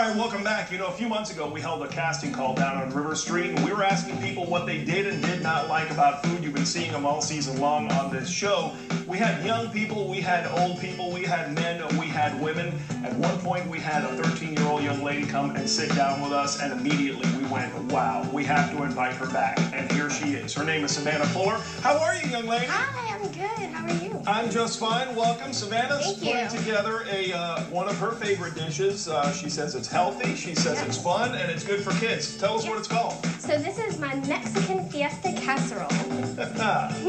right, welcome back. You know, a few months ago, we held a casting call down on River Street, and we were asking people what they did and did not like about food. You've been seeing them all season long on this show. We had young people, we had old people, we had men, we had women. At one point, we had a 13-year-old young lady come and sit down with us, and immediately we went, wow, we have to invite her back. And here she is. Her name is Savannah Fuller. How are you, young lady? Hi, I'm good. How are you? I'm just fine. Welcome. Savannah's Thank you. putting together one of her favorite dishes. She says it's healthy, she says it's fun, and it's good for kids. Tell us what it's called. So this is my Mexican Fiesta Casserole.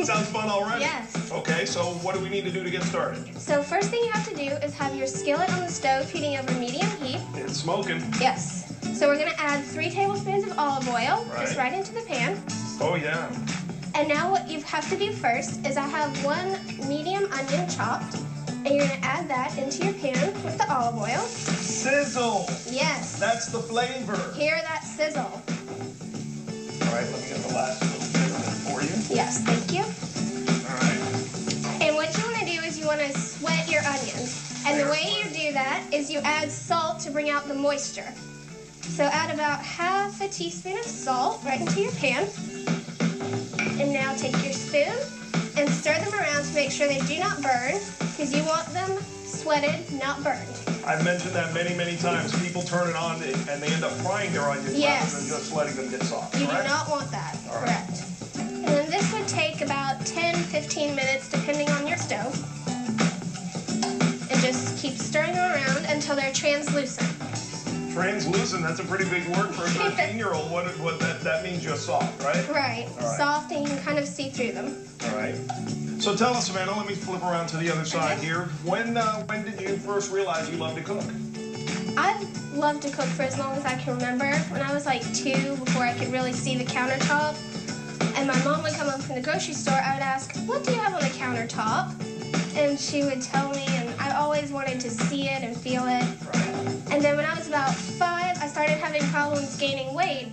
Sounds fun already. Yes. Okay, so what do we need to do to get started? So first thing you have to do is have your skillet on the stove heating over medium heat. It's smoking. Yes. So we're going to add 3 tablespoons of olive oil, just Right. right into the pan. Oh, yeah. And now what you have to do first is I have 1 medium onion chopped, and you're going to add that into your pan with the olive oil. Sizzle. Yes. That's the flavor. Hear that sizzle. All right, let me get the last little bit of it for you. Yes, thank you. All right. And what you want to do is you want to sweat your onions. And the way you do that is you add salt to bring out the moisture. So add about half a teaspoon of salt right into your pan. And now take your spoon and stir them around to make sure they do not burn, because you want them sweated, not burned. I've mentioned that many, many times. People turn it on and they end up frying their onions Yes. rather than just letting them get soft. You correct? do not want that. All right. Correct. And then this would take about 10-15 minutes depending on your stove. And just keep stirring them around until they're translucent. Translucent, that's a pretty big word for a 13-year-old. What that means just soft, right? Right. All right. Soft, and you can kind of see through them. All right. So tell us, Savannah, let me flip around to the other side here. When did you first realize you loved to cook? I've loved to cook for as long as I can remember. When I was like 2, before I could really see the countertop, and my mom would come home from the grocery store, I would ask, what do you have on the countertop? And she would tell me, and I always wanted to see it and feel it. Right. And then when I was about 5, I started having problems gaining weight.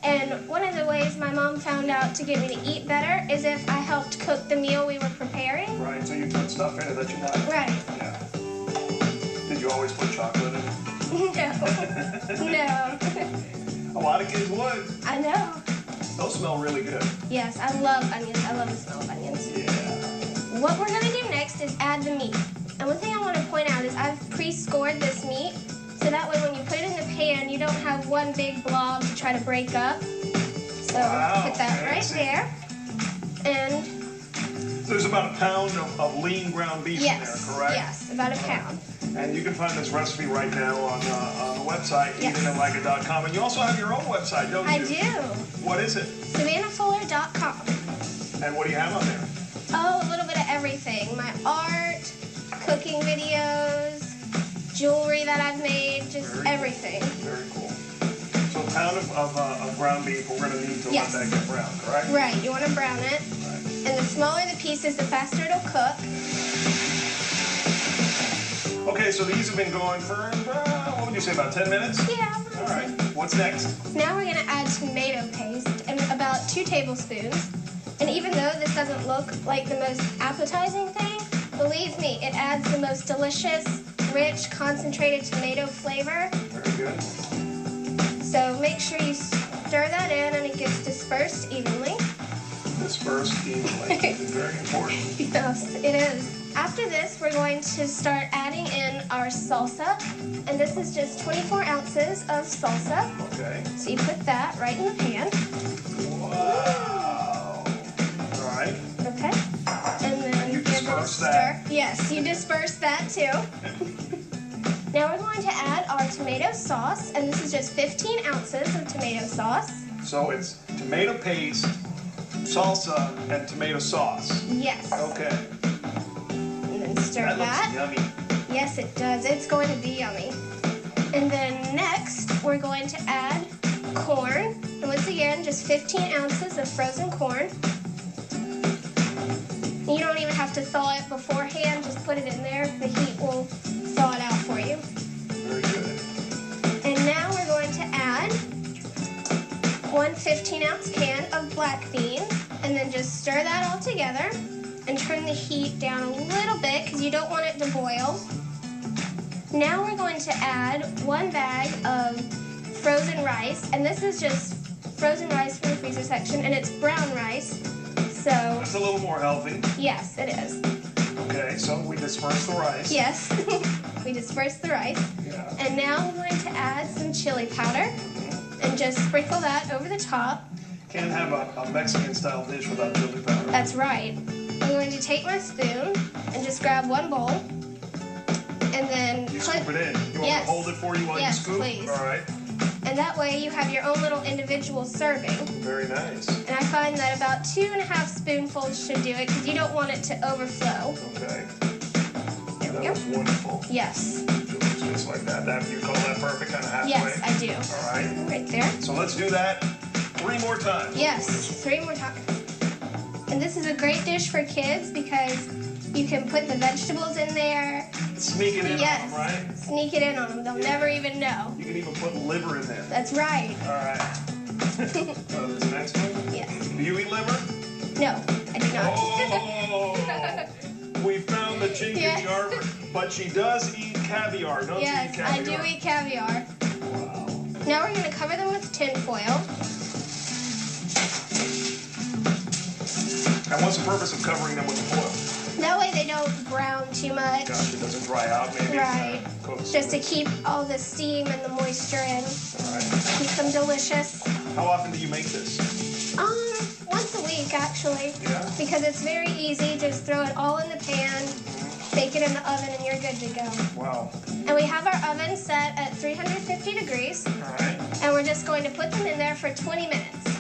And one of the ways my mom found out to get me to eat better is if I helped cook the meal we were preparing. Right, so you put stuff in it that you like. Right. Yeah. Did you always put chocolate in it? No. No. A lot of kids would. I know. Those smell really good. Yes, I love onions. I love the smell of onions. Yeah. What we're going to do next is add the meat. And one thing I want to point out is I've pre-scored this meat, so that way when you put it in the pan, you don't have one big blob to try to break up. So Wow, put that fancy. right there. And There's about a pound of lean ground beef yes, in there, correct? yes, about a pound. And you can find this recipe right now on the website, Yes. eatingitlikeit.com. And you also have your own website, don't you? I do. What is it? SavannahFuller.com. And what do you have on there? Oh, a little bit of everything. My art, cooking videos, jewelry that I've made, just Very cool. everything. Very cool. So a pound of ground beef, we're going to need to Yes. let that get brown, correct? Right, you want to brown it. Right. And the smaller the pieces, the faster it'll cook. Okay, so these have been going for, what would you say, about 10 minutes? Yeah. All right. What's next? Now we're going to add tomato paste and about 2 tablespoons. And even though this doesn't look like the most appetizing thing, believe me, it adds the most delicious, rich, concentrated tomato flavor. Very good. So make sure you stir that in and it gets dispersed evenly. Dispersed evenly. It's very important. Yes, it is. After this, we're going to start adding in our salsa. And this is just 24 ounces of salsa. Okay. So you put that right in the pan. Wow. All right. Okay. And then You give it a disperse stir. that. Yes, you disperse that too. Now we're going to add our tomato sauce, and this is just 15 ounces of tomato sauce. So it's tomato paste, salsa, and tomato sauce. Yes. Okay. And then stir That that. looks yummy. Yes, it does. It's going to be yummy. And then next, we're going to add corn. And once again, just 15 ounces of frozen corn. You don't even have to thaw it beforehand. Just put it in there. The heat will thaw it out for you. Very good. And now we're going to add 1 15-ounce can of black beans. And then just stir that all together. And turn the heat down a little bit because you don't want it to boil. Now we're going to add 1 bag of frozen rice, and this is just frozen rice from the freezer section, and it's brown rice. So that's a little more healthy. Yes, it is. Okay, so we disperse the rice. Yes, we disperse the rice. Yeah. And now I'm going to add some chili powder and just sprinkle that over the top. Can't have a Mexican-style dish without chili powder. That's right. I'm going to take my spoon and just grab 1 bowl, and then scoop it in. You want me to hold it for you while you scoop? Please. All right. And that way you have your own little individual serving. Very nice. And I find that about 2½ spoonfuls should do it because you don't want it to overflow. Okay. There we go. That was wonderful. Yes. Just like that. You call that perfect, kind of halfway? Yes, I do. All right. Right there. So let's do that 3 more times. Yes, 3 more times. And this is a great dish for kids because you can put the vegetables in there. Sneak it in on them, right? Sneak it in on them. They'll never even know. You can even put liver in there. That's right. All right. This next one? Yes. Do you eat liver? No, I do not. Oh! We found the chink in the armor. But she does eat caviar, don't you? Yes, I do eat caviar. Wow. Now we're going to cover them with tin foil. And what's the purpose of covering them with foil? That way they don't brown too much. Gosh, it doesn't dry out, maybe? Right. Cooks. Just to keep all the steam and the moisture in. All right. Keep them delicious. How often do you make this? Once a week, actually. Yeah? Because it's very easy. Just throw it all in the pan, bake it in the oven, and you're good to go. Wow. And we have our oven set at 350 degrees. All right. And we're just going to put them in there for 20 minutes.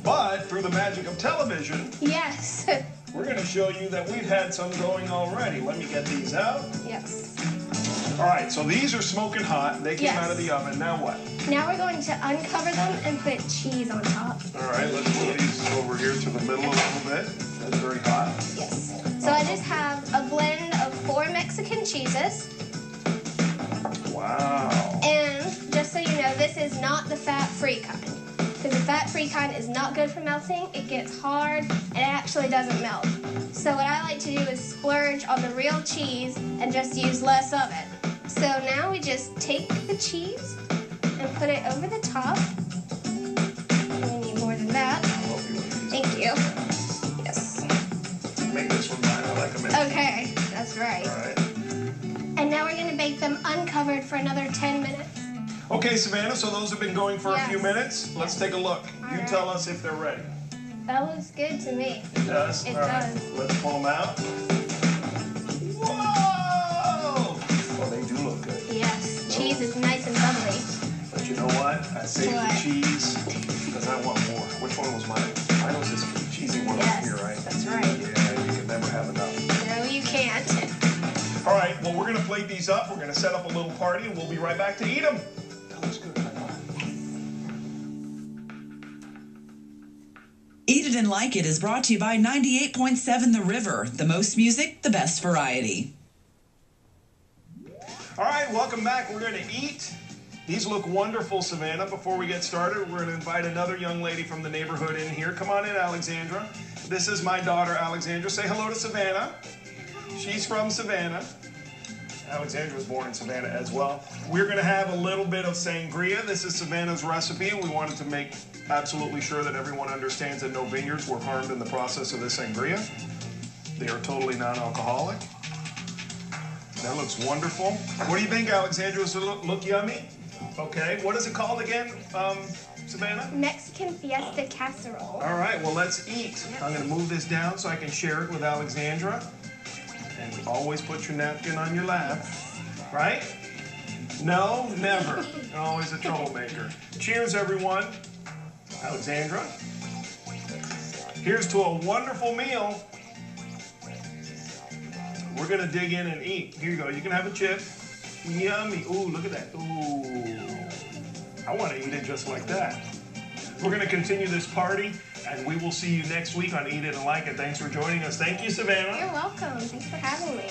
But through the magic of television, Yes. we're going to show you that we've had some going already. Let me get these out. Yes. All right, so these are smoking hot. They came Yes. out of the oven. Now what? Now we're going to uncover them and put cheese on top. All right, let's move these over here to the middle a little bit. That's very hot. Yes. So I just have a blend of 4 Mexican cheeses. Wow. And just so you know, this is not the fat-free kind. Because the fat-free kind is not good for melting. It gets hard and it actually doesn't melt. So what I like to do is splurge on the real cheese and just use less of it. So now we just take the cheese and put it over the top. We need more than that. Thank you. Yes. Make this one mine. I like them. Okay, that's right. All right. And now we're going to bake them uncovered for another 10 minutes. Okay, Savannah, so those have been going for a few minutes. Let's take a look. You tell us if they're ready. That looks good to me. It does? It All right. does. Let's pull them out. Whoa! Well, they do look good. Yes, cheese is nice and bubbly. But you know what? I saved the cheese because I want more. Which one was mine? Mine was this cheesy one up here, right? That's right. Yeah, you can never have enough. No, you can't. All right, well, we're going to plate these up. We're going to set up a little party, and we'll be right back to eat them. That looks good. Eat It and Like It is brought to you by 98.7 The River. The most music, the best variety. All right, welcome back. We're going to eat. These look wonderful, Savannah. Before we get started, we're going to invite another young lady from the neighborhood in here. Come on in, Alexandra. This is my daughter, Alexandra. Say hello to Savannah. She's from Savannah. Alexandra was born in Savannah as well. We're going to have a little bit of sangria. This is Savannah's recipe. We wanted to make absolutely sure that everyone understands that no vineyards were harmed in the process of this sangria. They are totally non-alcoholic. That looks wonderful. What do you think, Alexandra? Does it look yummy? Okay. What is it called again, Savannah? Mexican Fiesta Casserole. All right. Well, let's eat. I'm going to move this down so I can share it with Alexandra. And always put your napkin on your lap, right? No, never. Always a troublemaker. Cheers, everyone. Alexandra. Here's to a wonderful meal. We're going to dig in and eat. Here you go. You can have a chip. Yummy. Ooh, look at that. Ooh. I want to eat it just like that. We're going to continue this party. And we will see you next week on Eat It and Like It. Thanks for joining us. Thank you, Savannah. You're welcome. Thanks for having me.